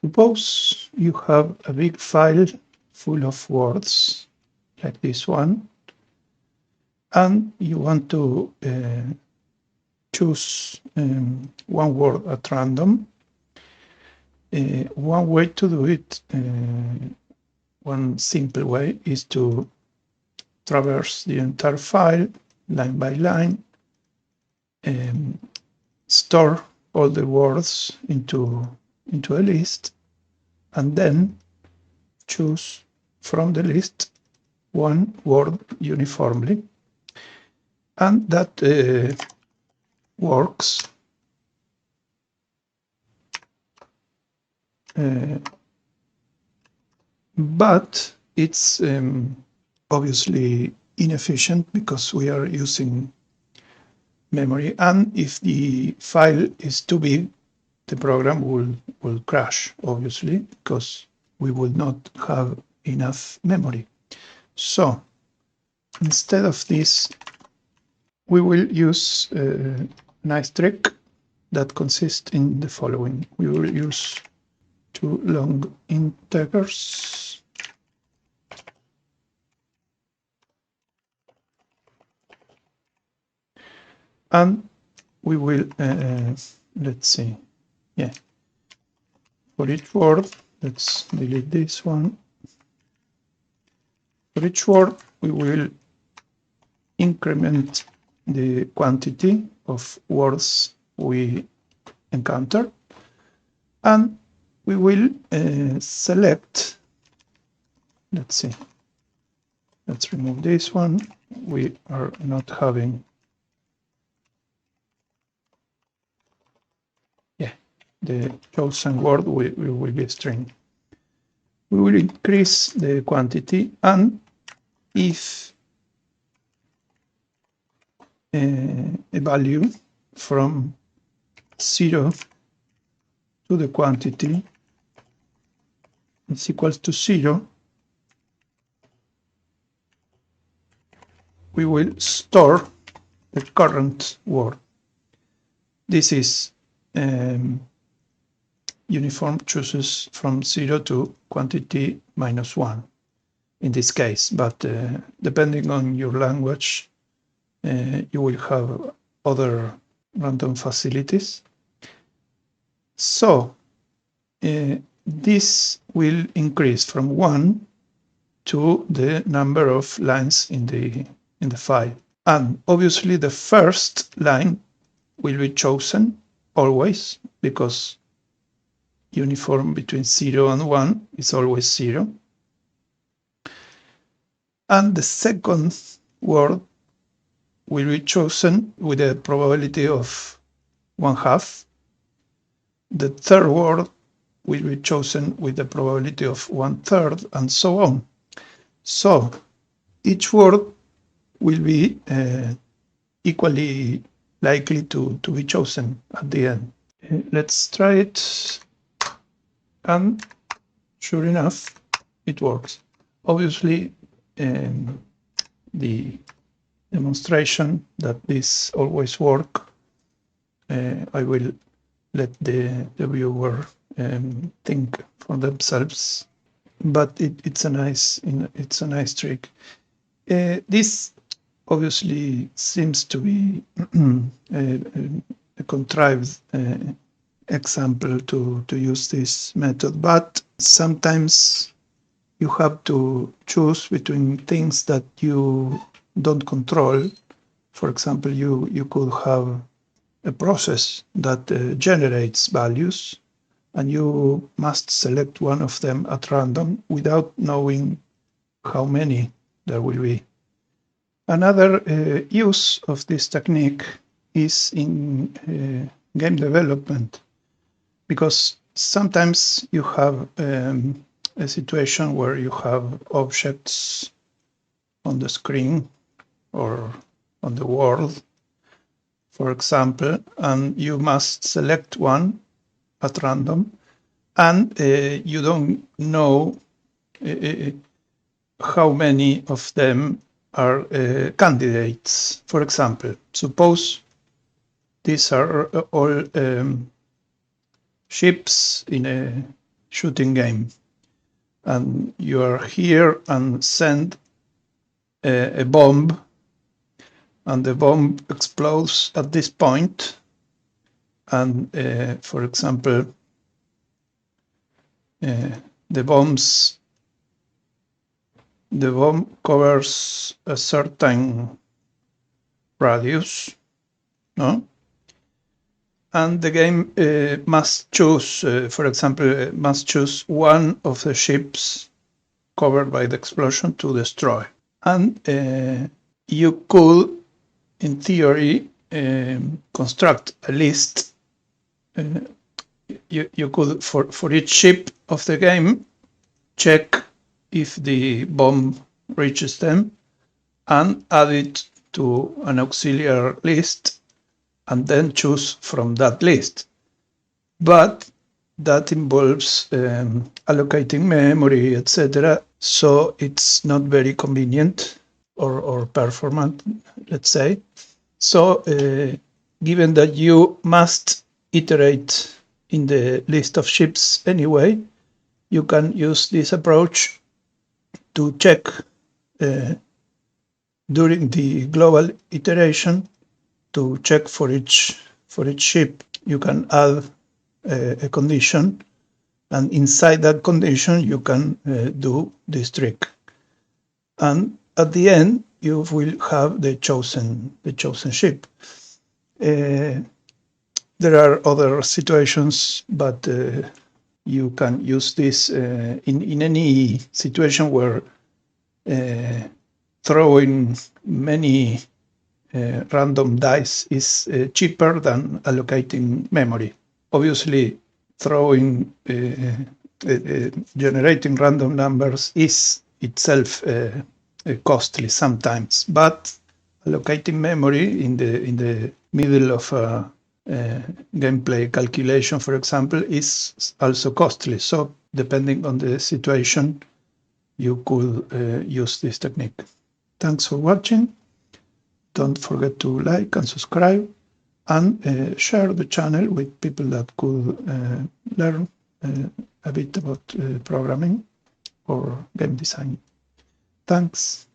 Suppose you have a big file full of words like this one, and you want to choose one word at random. One way to do it, one simple way, is to traverse the entire file line by line, store all the words into a list, and then choose from the list one word uniformly, and that works. But it's obviously inefficient because we are using memory, and if the file is too big, the program will crash, obviously, because we will not have enough memory. So instead of this, we will use a nice trick that consists in the following. We will use two long integers, and we will, let's see, yeah, for each word, let's delete this one. For each word, we will increment the quantity of words we encounter, and we will select, let's see, let's remove this one. We are not having, yeah, the chosen word will be a string. We will increase the quantity, and if a value from 0 to the quantity is equal to 0, we will store the current word. This is uniform chooses from 0 to quantity -1 in this case, but depending on your language, you will have other random facilities. So this will increase from 1 to the number of lines in the file. And obviously the first line will be chosen always, because uniform between 0 and 1 is always 0. And the second word will be chosen with a probability of 1/2. The third word will be chosen with a probability of 1/3, and so on. So each word will be equally likely to be chosen at the end. Let's try it, and sure enough, it works. Obviously, the demonstration that this always works, I will let the viewer think for themselves, but it's a nice trick. This obviously seems to be a contrived example to use this method, but sometimes you have to choose between things that you don't control. For example, you could have a process that generates values, and you must select one of them at random without knowing how many there will be. Another use of this technique is in game development, because sometimes you have a situation where you have objects on the screen or on the world, for example, and you must select one at random, and you don't know how many of them are candidates. For example, suppose these are all ships in shooting game, and you are here and send a bomb, and the bomb explodes at this point, and for example, the bomb covers a certain radius, no? And the game must choose, for example, must choose one of the ships covered by the explosion to destroy. And you could, in theory, construct a list. You could, for each ship of the game, check if the bomb reaches them and add it to an auxiliary list, and then choose from that list. But that involves allocating memory, etc. So it's not very convenient or performant, let's say. So given that you must iterate in the list of ships anyway, you can use this approach to check during the global iteration, to check for each ship. You can add a condition, and inside that condition you can do this trick, and at the end you will have the chosen ship. There are other situations, but you can use this in any situation where throwing many random dice is cheaper than allocating memory. Obviously, generating random numbers is itself costly sometimes, but allocating memory in the middle of a gameplay calculation, for example, is also costly. So depending on the situation, you could use this technique. Thanks for watching. Don't forget to like and subscribe, and share the channel with people that could learn a bit about programming or game design. Thanks.